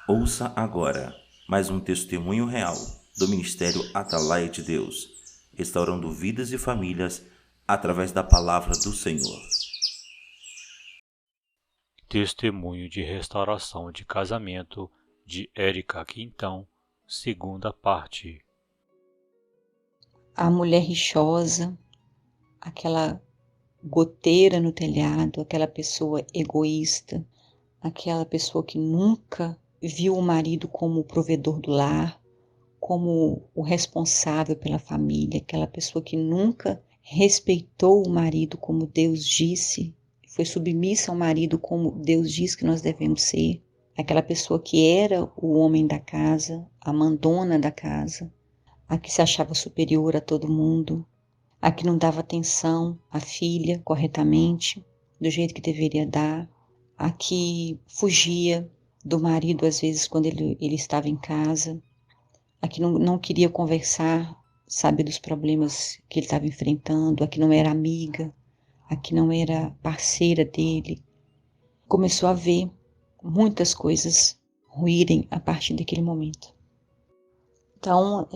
Ouça agora mais um testemunho real do Ministério Atalaia de Deus, restaurando vidas e famílias através da palavra do Senhor. Testemunho de restauração de casamento de Érica Quintão, segunda parte. A mulher rixosa, aquela goteira no telhado, aquela pessoa egoísta, aquela pessoa que nunca viu o marido como o provedor do lar, como o responsável pela família, aquela pessoa que nunca respeitou o marido como Deus disse, foi submissa ao marido como Deus diz que nós devemos ser, aquela pessoa que era o homem da casa, a mandona da casa, a que se achava superior a todo mundo, a que não dava atenção à filha corretamente, do jeito que deveria dar, a que fugia do marido às vezes quando ele estava em casa, a que não queria conversar, saber dos problemas que ele estava enfrentando, a que não era amiga, a que não era parceira dele. Começou a ver muitas coisas ruírem a partir daquele momento. Então,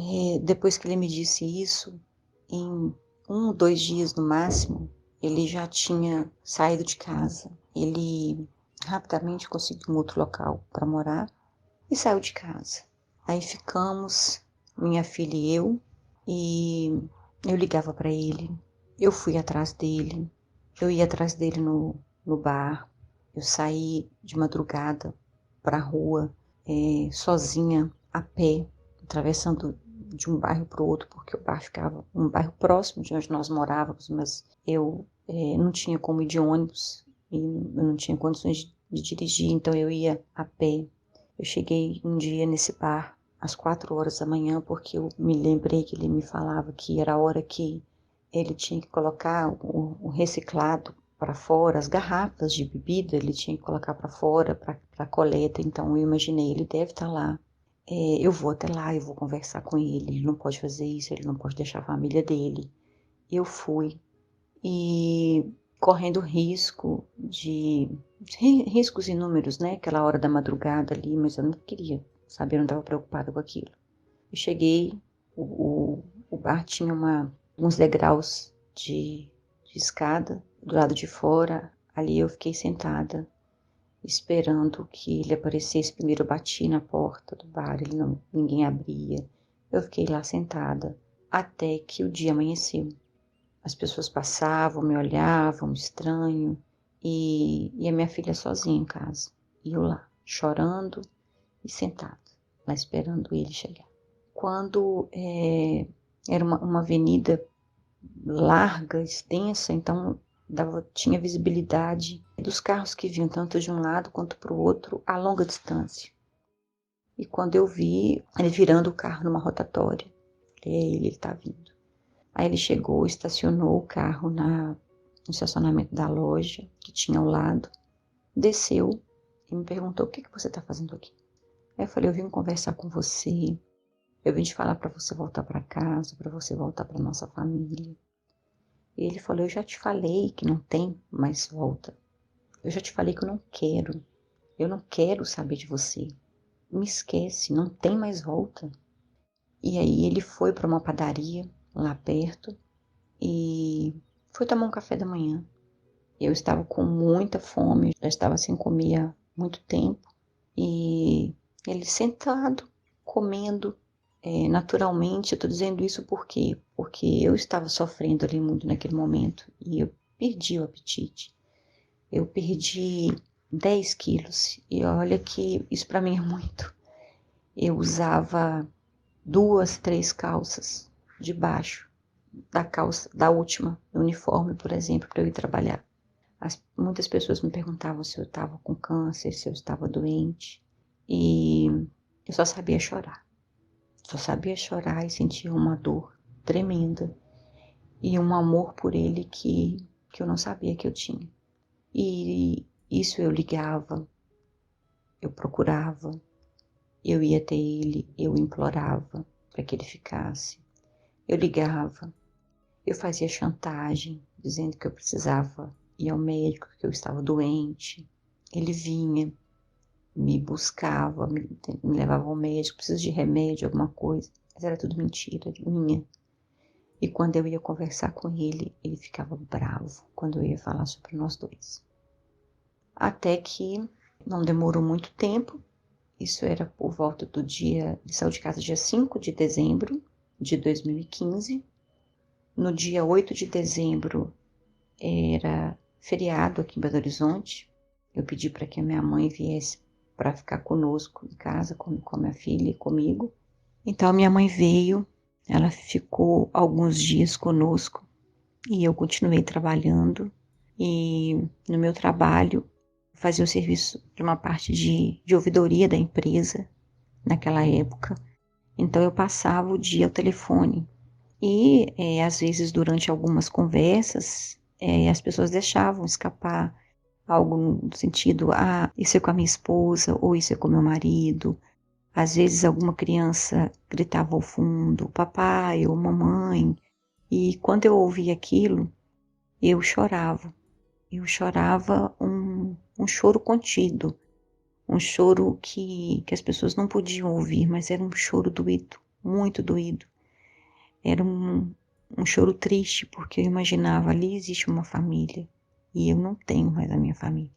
depois que ele me disse isso, em 1, 2 dias no máximo, ele já tinha saído de casa. Ele rapidamente conseguiu um outro local para morar e saiu de casa. Aí ficamos, minha filha e eu ligava para ele, eu fui atrás dele, eu ia atrás dele no bar, eu saí de madrugada para a rua, sozinha, a pé, atravessando de um bairro para o outro, porque o bar ficava um bairro próximo de onde nós morávamos, mas eu não tinha como ir de ônibus e eu não tinha condições de dirigir, então eu ia a pé. Eu cheguei um dia nesse bar às 4 horas da manhã, porque eu me lembrei que ele me falava que era a hora que ele tinha que colocar o reciclado para fora, as garrafas de bebida ele tinha que colocar para fora, para coleta. Então eu imaginei, ele deve estar lá. Eu vou até lá, eu vou conversar com ele não pode fazer isso, ele não pode deixar a família dele. Eu fui e correndo riscos inúmeros, né? Aquela hora da madrugada ali, mas eu não queria saber, eu não estava preocupada com aquilo. Eu cheguei, o bar tinha uns degraus de escada do lado de fora, ali eu fiquei sentada, esperando que ele aparecesse. Primeiro eu bati na porta do bar, ninguém abria. Eu fiquei lá sentada, até que o dia amanheceu. As pessoas passavam, me olhavam, estranho, e a minha filha sozinha em casa. E eu lá, chorando e sentada, lá esperando ele chegar. Quando era uma avenida larga, extensa, então tinha visibilidade dos carros que vinham tanto de um lado quanto para o outro a longa distância. E quando eu vi ele virando o carro numa rotatória, ele está vindo. Aí ele chegou, estacionou o carro no estacionamento da loja que tinha ao lado, desceu e me perguntou: o que você está fazendo aqui? Aí eu falei: eu vim conversar com você, eu vim te falar para você voltar para casa, para você voltar para nossa família. E ele falou: eu já te falei que não tem mais volta, eu já te falei que eu não quero saber de você, me esquece, não tem mais volta. E aí ele foi para uma padaria lá perto e foi tomar um café da manhã. Eu estava com muita fome, já estava sem comer há muito tempo. E ele sentado, comendo naturalmente. Eu estou dizendo isso porque eu estava sofrendo ali muito naquele momento. E eu perdi o apetite. Eu perdi 10 quilos. E olha que isso para mim é muito. Eu usava 2, 3 calças debaixo da calça, da última, do uniforme, por exemplo, para eu ir trabalhar. Muitas pessoas me perguntavam se eu estava com câncer, se eu estava doente. E eu só sabia chorar. Só sabia chorar e sentir uma dor tremenda. E um amor por ele que eu não sabia que eu tinha. E isso eu ligava, eu procurava, eu ia até ele, eu implorava para que ele ficasse. Eu ligava, eu fazia chantagem, dizendo que eu precisava ir ao médico, que eu estava doente. Ele vinha, me buscava, me levava ao médico, preciso de remédio, alguma coisa. Mas era tudo mentira minha. E quando eu ia conversar com ele, ele ficava bravo quando eu ia falar sobre nós dois. Até que não demorou muito tempo, isso era por volta do dia, ele saiu de casa dia 5 de dezembro de 2015. No dia 8 de dezembro era feriado aqui em Belo Horizonte. Eu pedi para que a minha mãe viesse para ficar conosco em casa, com a minha filha e comigo. Então a minha mãe veio, ela ficou alguns dias conosco e eu continuei trabalhando. E no meu trabalho fazia o serviço de uma parte de ouvidoria da empresa naquela época. Então eu passava o dia ao telefone. E às vezes durante algumas conversas as pessoas deixavam escapar algo no sentido, isso é com a minha esposa ou isso é com meu marido. Às vezes alguma criança gritava ao fundo, papai ou mamãe. E quando eu ouvia aquilo, eu chorava. Eu chorava um choro contido, um choro que as pessoas não podiam ouvir, mas era um choro doído, muito doído. Era um choro triste, porque eu imaginava, ali existe uma família, e eu não tenho mais a minha família.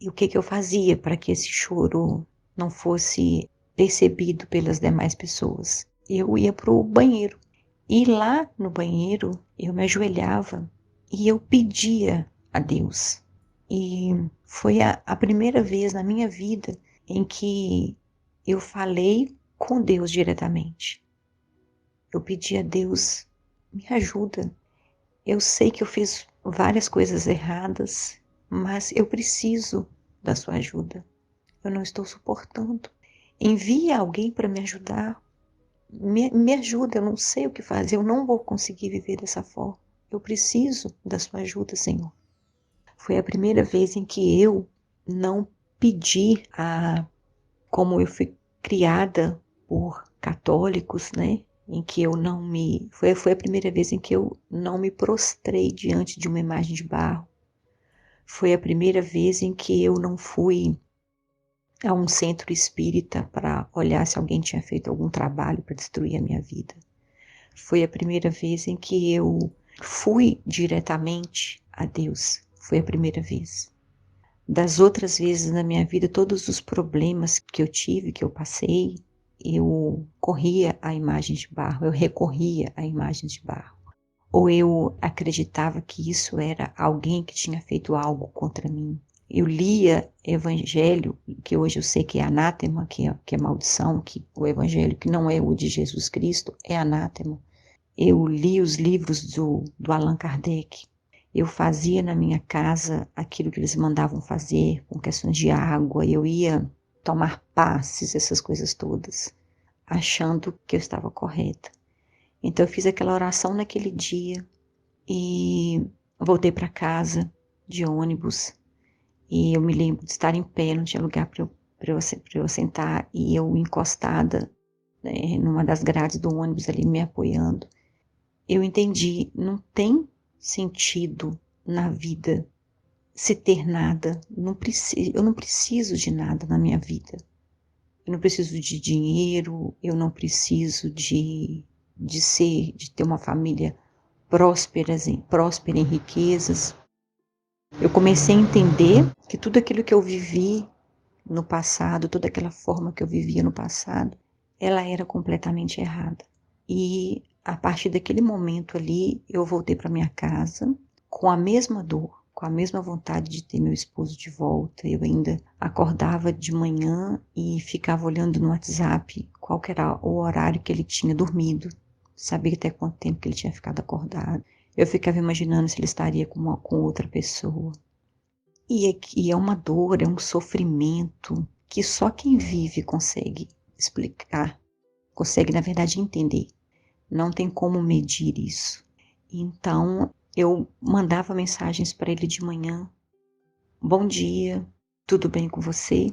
E o que eu fazia para que esse choro não fosse percebido pelas demais pessoas? Eu ia para o banheiro, e lá no banheiro eu me ajoelhava e eu pedia a Deus. E foi a primeira vez na minha vida em que eu falei com Deus diretamente. Eu pedi a Deus, me ajuda. Eu sei que eu fiz várias coisas erradas, mas eu preciso da sua ajuda. Eu não estou suportando. Envia alguém para me ajudar. Me ajuda, eu não sei o que fazer, eu não vou conseguir viver dessa forma. Eu preciso da sua ajuda, Senhor. Foi a primeira vez em que eu não pedi como eu fui criada por católicos, né? Em que eu não me... Foi a primeira vez em que eu não me prostrei diante de uma imagem de barro. Foi a primeira vez em que eu não fui a um centro espírita para olhar se alguém tinha feito algum trabalho para destruir a minha vida. Foi a primeira vez em que eu fui diretamente a Deus. Foi a primeira vez. Das outras vezes na minha vida, todos os problemas que eu tive, que eu passei, eu corria a imagem de barro, eu recorria a imagem de barro. Ou eu acreditava que isso era alguém que tinha feito algo contra mim. Eu lia evangelho, que hoje eu sei que é anátema, que é maldição, que o evangelho que não é o de Jesus Cristo é anátema. Eu li os livros do Allan Kardec. Eu fazia na minha casa aquilo que eles mandavam fazer, com questões de água. Eu ia tomar passes, essas coisas todas, achando que eu estava correta. Então eu fiz aquela oração naquele dia e voltei para casa de ônibus. E eu me lembro de estar em pé, não tinha lugar para eu sentar, e eu encostada, né, numa das grades do ônibus ali, me apoiando. Eu entendi, não tem sentido na vida se ter nada. Eu não preciso de nada na minha vida. Eu não preciso de dinheiro, eu não preciso de ter uma família próspera em riquezas. Eu comecei a entender que tudo aquilo que eu vivi no passado, toda aquela forma que eu vivia no passado, ela era completamente errada. E a partir daquele momento ali, eu voltei para minha casa com a mesma dor, com a mesma vontade de ter meu esposo de volta. Eu ainda acordava de manhã e ficava olhando no WhatsApp qual que era o horário que ele tinha dormido. Sabia até quanto tempo que ele tinha ficado acordado. Eu ficava imaginando se ele estaria com outra pessoa. E é uma dor, é um sofrimento que só quem vive consegue explicar, consegue, na verdade, entender. Não tem como medir isso. Então, eu mandava mensagens para ele de manhã. Bom dia, tudo bem com você?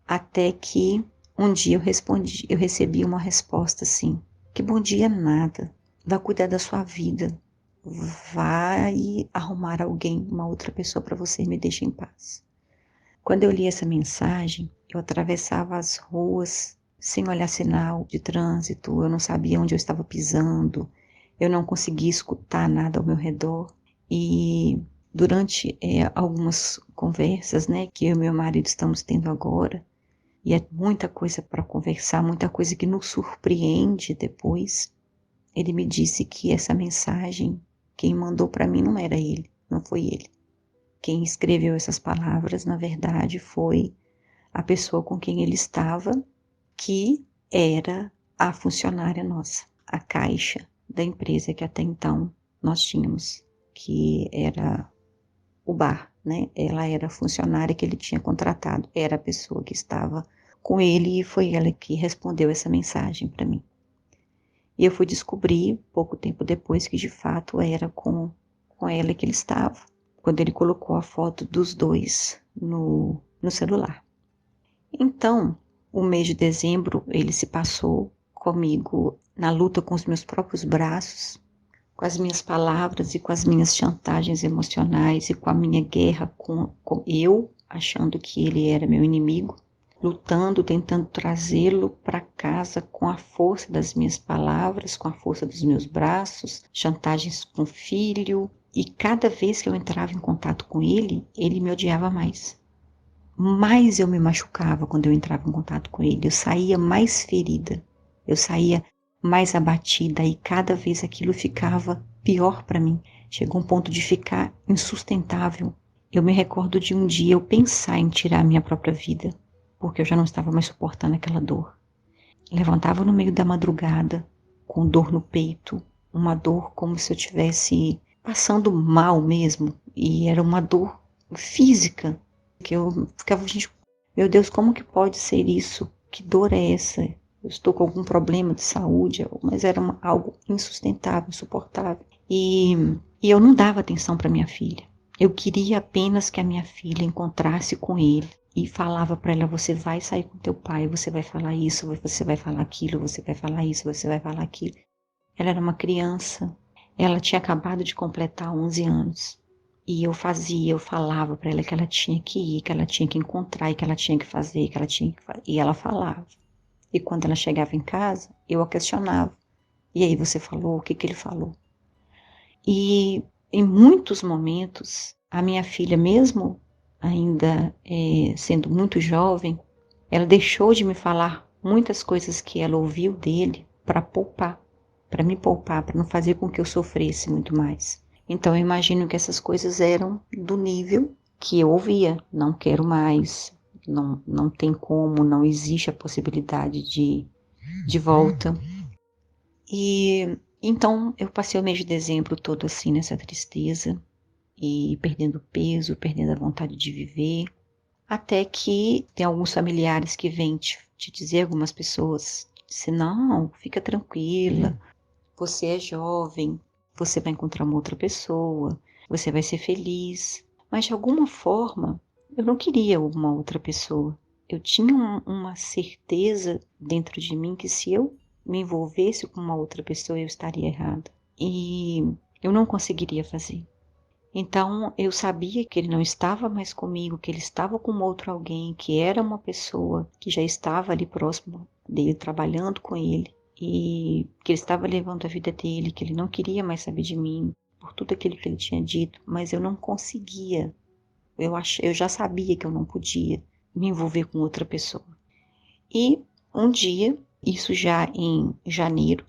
Até que um dia eu recebi uma resposta assim, que bom dia nada, vai cuidar da sua vida, vai arrumar alguém, uma outra pessoa para você, me deixa em paz. Quando eu li essa mensagem, eu atravessava as ruas sem olhar sinal de trânsito, eu não sabia onde eu estava pisando, eu não conseguia escutar nada ao meu redor. E durante algumas conversas, né, que eu e meu marido estamos tendo agora, e é muita coisa para conversar, muita coisa que nos surpreende depois, ele me disse que essa mensagem, quem mandou para mim não era ele, não foi ele. Quem escreveu essas palavras, na verdade, foi a pessoa com quem ele estava, que era a funcionária nossa, a caixa da empresa que até então nós tínhamos, que era o bar, né? Ela era a funcionária que ele tinha contratado, era a pessoa que estava com ele e foi ela que respondeu essa mensagem para mim. E eu fui descobrir, pouco tempo depois, que de fato era com ela que ele estava, quando ele colocou a foto dos dois no celular. Então, o mês de dezembro, ele se passou comigo na luta com os meus próprios braços, com as minhas palavras e com as minhas chantagens emocionais e com a minha guerra com eu, achando que ele era meu inimigo, lutando, tentando trazê-lo para casa com a força das minhas palavras, com a força dos meus braços, chantagens com o filho. E cada vez que eu entrava em contato com ele, ele me odiava mais. Mais eu me machucava quando eu entrava em contato com ele. Eu saía mais ferida, eu saía mais abatida e cada vez aquilo ficava pior para mim. Chegou um ponto de ficar insustentável. Eu me recordo de um dia eu pensar em tirar a minha própria vida, porque eu já não estava mais suportando aquela dor. Levantava no meio da madrugada, com dor no peito, uma dor como se eu estivesse passando mal mesmo, e era uma dor física, que eu ficava, gente, meu Deus, como que pode ser isso? Que dor é essa? Eu estou com algum problema de saúde, mas era algo insustentável, insuportável. E eu não dava atenção para minha filha. Eu queria apenas que a minha filha encontrasse com ele e falava para ela: você vai sair com teu pai, você vai falar isso, você vai falar aquilo, você vai falar isso, você vai falar aquilo. Ela era uma criança, ela tinha acabado de completar 11 anos. E eu falava para ela que ela tinha que ir, que ela tinha que encontrar, e que ela tinha que fazer, que ela tinha que fazer. E ela falava. E quando ela chegava em casa, eu a questionava. E aí, você falou? O que ele falou? E em muitos momentos, a minha filha, mesmo ainda sendo muito jovem, ela deixou de me falar muitas coisas que ela ouviu dele para me poupar, para não fazer com que eu sofresse muito mais. Então eu imagino que essas coisas eram do nível que eu ouvia: não quero mais, não tem como, não existe a possibilidade de volta. E então eu passei o mês de dezembro todo assim nessa tristeza e perdendo peso, perdendo a vontade de viver, até que tem alguns familiares que vêm te dizer, algumas pessoas, dizem: não, fica tranquila, você é jovem, você vai encontrar uma outra pessoa, você vai ser feliz. Mas de alguma forma, eu não queria uma outra pessoa. Eu tinha uma certeza dentro de mim que se eu me envolvesse com uma outra pessoa, eu estaria errada. E eu não conseguiria fazer. Então, eu sabia que ele não estava mais comigo, que ele estava com outro alguém, que era uma pessoa que já estava ali próximo dele, trabalhando com ele, e que ele estava levando a vida dele, que ele não queria mais saber de mim, por tudo aquilo que ele tinha dito, mas eu não conseguia. Eu já sabia que eu não podia me envolver com outra pessoa. E um dia, isso já em janeiro,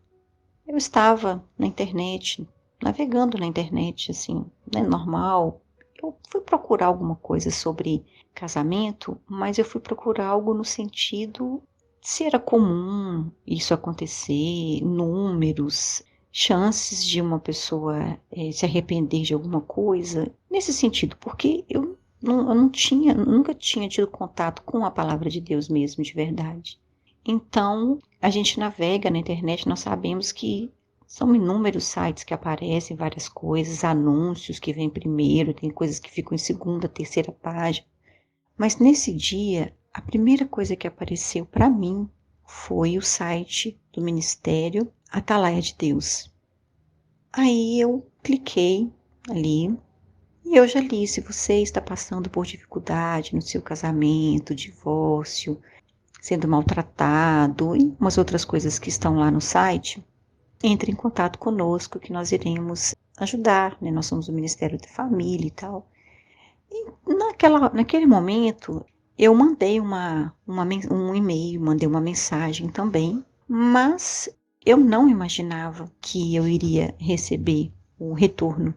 eu estava na internet, navegando na internet, assim, né, normal. Eu fui procurar alguma coisa sobre casamento, mas eu fui procurar algo no sentido se era comum isso acontecer, números, chances de uma pessoa se arrepender de alguma coisa, nesse sentido, porque eu nunca tinha tido contato com a palavra de Deus mesmo, de verdade. Então, a gente navega na internet, nós sabemos que são inúmeros sites que aparecem, várias coisas, anúncios que vêm primeiro, tem coisas que ficam em segunda, terceira página. Mas nesse dia, a primeira coisa que apareceu para mim foi o site do Ministério Atalaia de Deus. Aí eu cliquei ali E eu já li, se você está passando por dificuldade no seu casamento, divórcio, sendo maltratado e umas outras coisas que estão lá no site, entre em contato conosco que nós iremos ajudar, né? Nós somos o Ministério da Família e tal. E naquele momento, eu mandei um e-mail, mandei uma mensagem também, mas eu não imaginava que eu iria receber o retorno.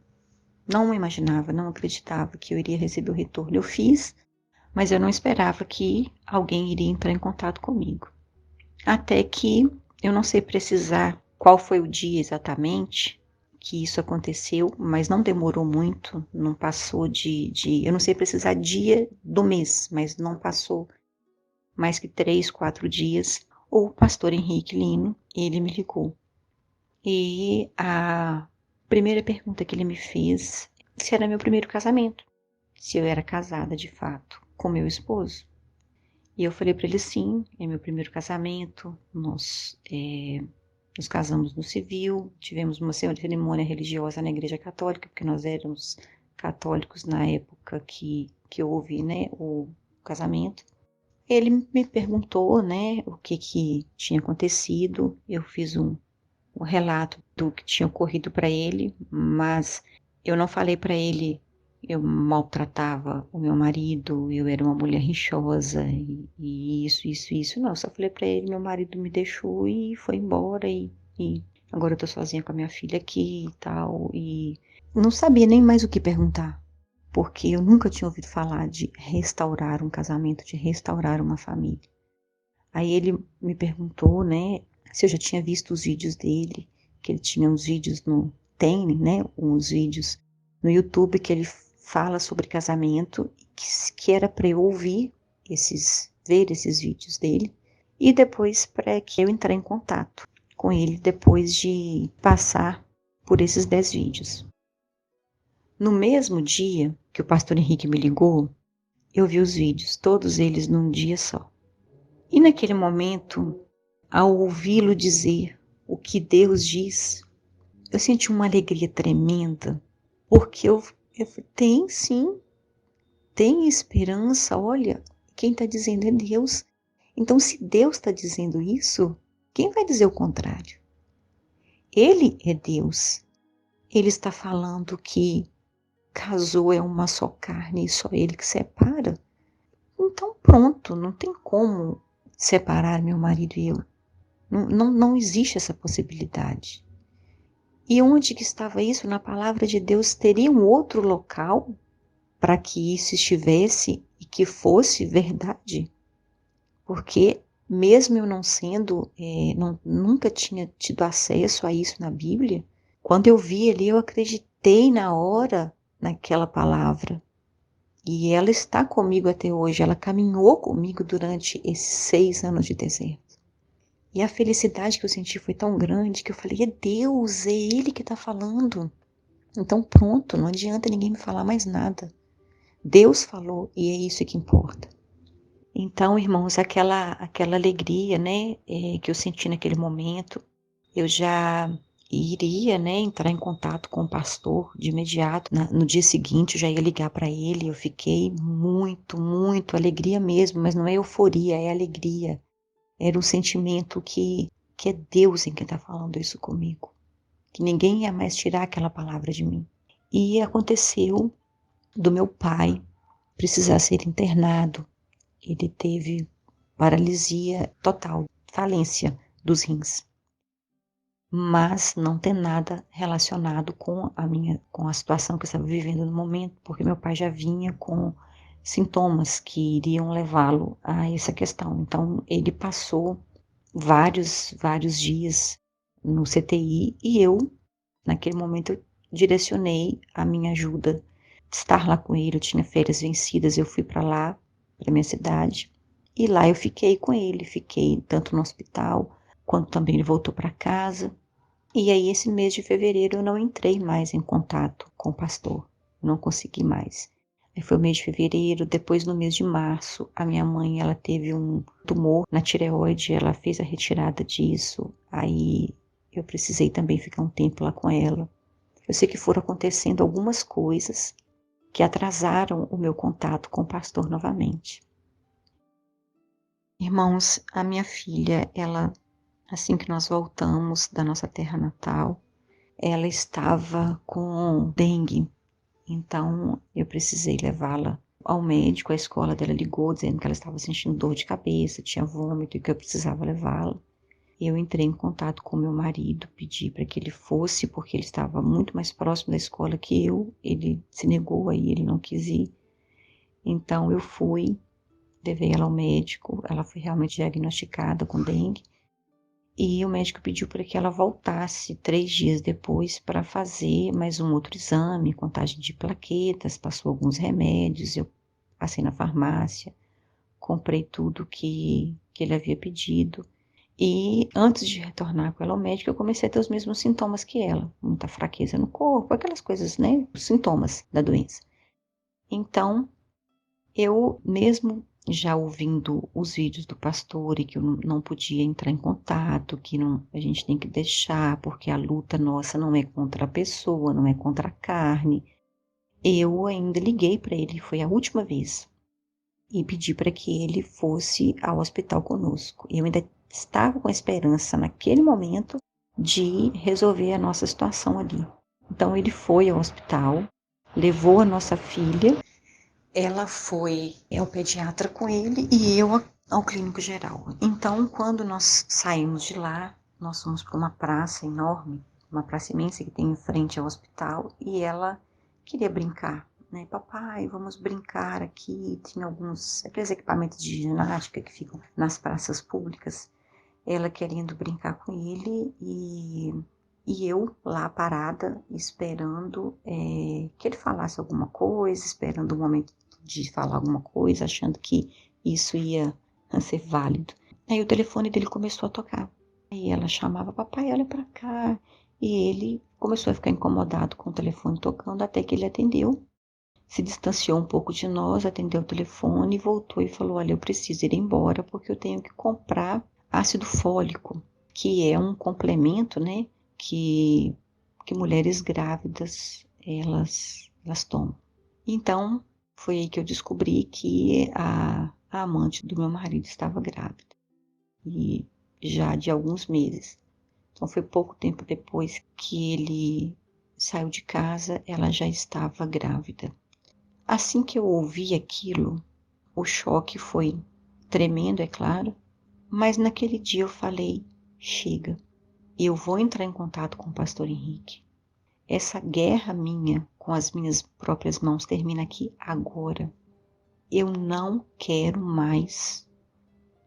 Não imaginava, não acreditava que eu iria receber o retorno. Eu fiz, mas eu não esperava que alguém iria entrar em contato comigo. Até que eu não sei precisar qual foi o dia exatamente que isso aconteceu, mas não demorou muito, não passou eu não sei precisar dia do mês, mas não passou mais que 3, 4 dias. O pastor Henrique Lino, ele me ligou. E a primeira pergunta que ele me fez, se era meu primeiro casamento, se eu era casada de fato com meu esposo. E eu falei para ele, sim, é meu primeiro casamento, nós nos casamos no civil, tivemos uma cerimônia religiosa na igreja católica, porque nós éramos católicos na época que houve, né, o casamento. Ele me perguntou, né, o que tinha acontecido, eu fiz um relato do que tinha ocorrido para ele, mas eu não falei para ele eu maltratava o meu marido, eu era uma mulher rixosa e isso, não. Eu só falei para ele, meu marido me deixou e foi embora e agora eu tô sozinha com a minha filha aqui e tal. E não sabia nem mais o que perguntar, porque eu nunca tinha ouvido falar de restaurar um casamento, de restaurar uma família. Aí ele me perguntou, né, se eu já tinha visto os vídeos dele, que ele tinha uns vídeos né, uns vídeos no YouTube que ele fala sobre casamento, que era para eu ver esses vídeos dele, e depois para que eu entrar em contato com ele depois de passar por esses 10 vídeos. No mesmo dia que o pastor Henrique me ligou, eu vi os vídeos, todos eles num dia só. E naquele momento, ao ouvi-lo dizer o que Deus diz, eu senti uma alegria tremenda, porque eu falei, tem sim, tem esperança, olha, quem está dizendo é Deus. Então, se Deus está dizendo isso, quem vai dizer o contrário? Ele é Deus. Ele está falando que casou é uma só carne e só Ele que separa. Então, pronto, não tem como separar meu marido e eu. Não existe essa possibilidade. E onde que estava isso? Na palavra de Deus, teria um outro local para que isso estivesse e que fosse verdade? Porque mesmo eu não sendo, nunca tinha tido acesso a isso na Bíblia, quando eu vi ali, eu acreditei na hora naquela palavra. E ela está comigo até hoje, ela caminhou comigo durante esses 6 anos de deserto. E a felicidade que eu senti foi tão grande que eu falei, é Deus, é Ele que está falando. Então pronto, não adianta ninguém me falar mais nada. Deus falou e é isso que importa. Então, irmãos, aquela alegria, né, que eu senti naquele momento, eu já iria, né, entrar em contato com o pastor de imediato. No dia seguinte, eu já ia ligar para ele. Eu fiquei muito alegria mesmo, mas não é euforia, é alegria. Era um sentimento que é Deus em quem está falando isso comigo. Que ninguém ia mais tirar aquela palavra de mim. E aconteceu do meu pai precisar ser internado. Ele teve paralisia total, falência dos rins. Mas não tem nada relacionado com a situação que eu estava vivendo no momento, porque meu pai já vinha com sintomas que iriam levá-lo a essa questão. Então, ele passou vários dias no CTI e eu, naquele momento, eu direcionei a minha ajuda, estar lá com ele. Eu tinha férias vencidas, eu fui para lá, para minha cidade, e lá eu fiquei com ele, fiquei tanto no hospital, quanto também ele voltou para casa. E aí esse mês de fevereiro eu não entrei mais em contato com o pastor, não consegui mais. Aí foi o mês de fevereiro, depois no mês de março, a minha mãe, ela teve um tumor na tireoide, ela fez a retirada disso, aí eu precisei também ficar um tempo lá com ela. Eu sei que foram acontecendo algumas coisas que atrasaram o meu contato com o pastor novamente. Irmãos, a minha filha, ela, assim que nós voltamos da nossa terra natal, ela estava com dengue. Então, eu precisei levá-la ao médico. A escola dela ligou dizendo que ela estava sentindo dor de cabeça, tinha vômito e que eu precisava levá-la. Eu entrei em contato com meu marido, pedi para que ele fosse, porque ele estava muito mais próximo da escola que eu. Ele se negou aí, ele não quis ir. Então, eu fui, levei ela ao médico. Ela foi realmente diagnosticada com dengue. E o médico pediu para que ela voltasse 3 dias depois para fazer mais um outro exame, contagem de plaquetas, passou alguns remédios, eu passei na farmácia, comprei tudo que ele havia pedido. E antes de retornar com ela ao médico, eu comecei a ter os mesmos sintomas que ela, muita fraqueza no corpo, aquelas coisas, né, os sintomas da doença. Então, eu mesmo já ouvindo os vídeos do pastor e que eu não podia entrar em contato, que não, a gente tem que deixar, porque a luta nossa não é contra a pessoa, não é contra a carne. Eu ainda liguei para ele, foi a última vez, e pedi para que ele fosse ao hospital conosco. Eu ainda estava com a esperança naquele momento de resolver a nossa situação ali. Então ele foi ao hospital, levou a nossa filha. Ela foi ao pediatra com ele e eu ao clínico geral. Então, quando nós saímos de lá, nós fomos para uma praça enorme, uma praça imensa que tem em frente ao hospital, e ela queria brincar, né? Papai, vamos brincar aqui. Tinha aqueles equipamentos de ginástica que ficam nas praças públicas. Ela querendo brincar com ele e eu lá parada, esperando que ele falasse alguma coisa, esperando o momento de falar alguma coisa, achando que isso ia ser válido. Aí o telefone dele começou a tocar. Aí ela chamava, papai, olha pra cá. E ele começou a ficar incomodado com o telefone tocando, até que ele atendeu. Se distanciou um pouco de nós, atendeu o telefone, voltou e falou, olha, eu preciso ir embora porque eu tenho que comprar ácido fólico, que é um complemento, né, que mulheres grávidas, elas tomam. Então, foi aí que eu descobri que a amante do meu marido estava grávida, e já de alguns meses. Então, foi pouco tempo depois que ele saiu de casa, ela já estava grávida. Assim que eu ouvi aquilo, o choque foi tremendo, é claro, mas naquele dia eu falei, chega, eu vou entrar em contato com o pastor Henrique. Essa guerra minha com as minhas próprias mãos termina aqui agora. Eu não quero mais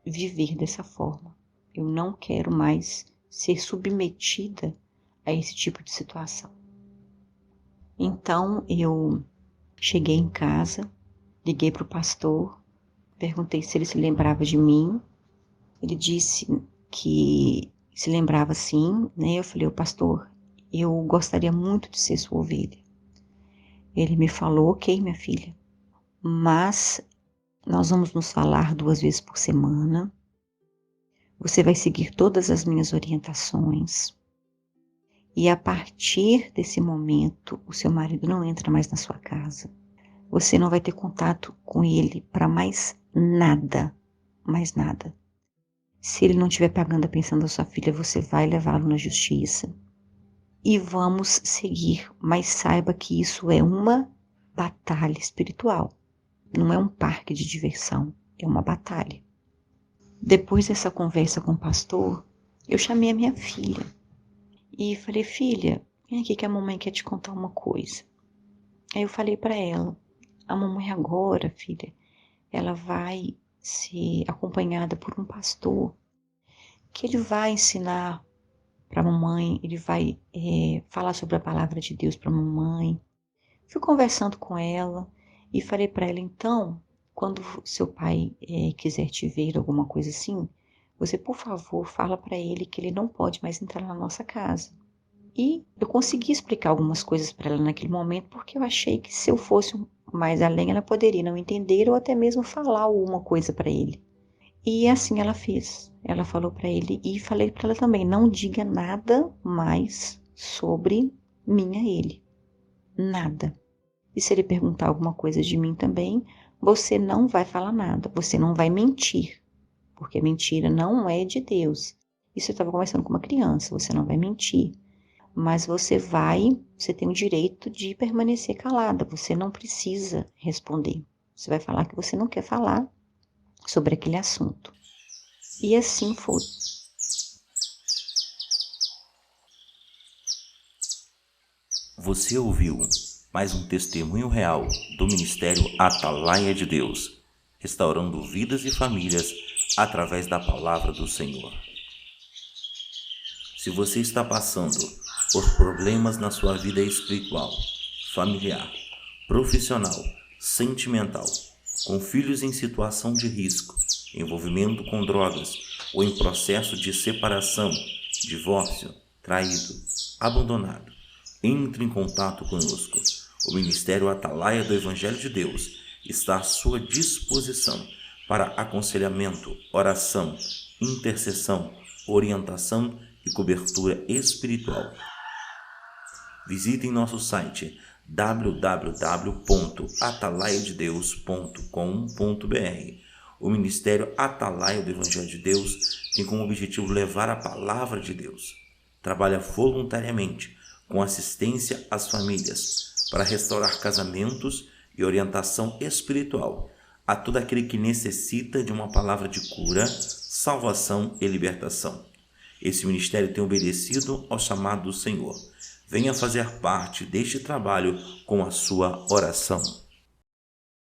viver dessa forma. Eu não quero mais ser submetida a esse tipo de situação. Então eu cheguei em casa, liguei para o pastor, perguntei se ele se lembrava de mim. Ele disse que se lembrava sim, né? Eu falei, pastor, eu gostaria muito de ser sua ovelha. Ele me falou, ok, minha filha, mas nós vamos nos falar 2 vezes por semana. Você vai seguir todas as minhas orientações. E a partir desse momento, o seu marido não entra mais na sua casa. Você não vai ter contato com ele para mais nada, mais nada. Se ele não estiver pagando a pensão da sua filha, você vai levá-lo na justiça. E vamos seguir, mas saiba que isso é uma batalha espiritual. Não é um parque de diversão, é uma batalha. Depois dessa conversa com o pastor, eu chamei a minha filha e falei, filha, vem aqui que a mamãe quer te contar uma coisa. Aí eu falei para ela, a mamãe agora, filha, ela vai ser acompanhada por um pastor que ele vai ensinar para a mamãe, ele vai falar sobre a palavra de Deus para a mamãe. Fui conversando com ela e falei para ela, então, quando seu pai quiser te ver, alguma coisa assim, você, por favor, fala para ele que ele não pode mais entrar na nossa casa. E eu consegui explicar algumas coisas para ela naquele momento, porque eu achei que se eu fosse mais além, ela poderia não entender ou até mesmo falar alguma coisa para ele. E assim ela fez. Ela falou para ele e falei para ela também, não diga nada mais sobre mim a ele. Nada. E se ele perguntar alguma coisa de mim também, você não vai falar nada, você não vai mentir, porque mentira não é de Deus. Isso eu estava conversando com uma criança, você não vai mentir, mas você tem o direito de permanecer calada, você não precisa responder. Você vai falar que você não quer falar sobre aquele assunto. E assim foi. Você ouviu mais um testemunho real do Ministério Atalaia de Deus, restaurando vidas e famílias através da palavra do Senhor. Se você está passando por problemas na sua vida espiritual, familiar, profissional, sentimental, com filhos em situação de risco, envolvimento com drogas ou em processo de separação, divórcio, traído, abandonado, entre em contato conosco. O Ministério Atalaia do Evangelho de Deus está à sua disposição para aconselhamento, oração, intercessão, orientação e cobertura espiritual. Visitem nosso site www.atalaiadedeus.com.br. O Ministério Atalaia do Evangelho de Deus tem como objetivo levar a palavra de Deus. Trabalha voluntariamente com assistência às famílias para restaurar casamentos e orientação espiritual a todo aquele que necessita de uma palavra de cura, salvação e libertação. Esse ministério tem obedecido ao chamado do Senhor. Venha fazer parte deste trabalho com a sua oração.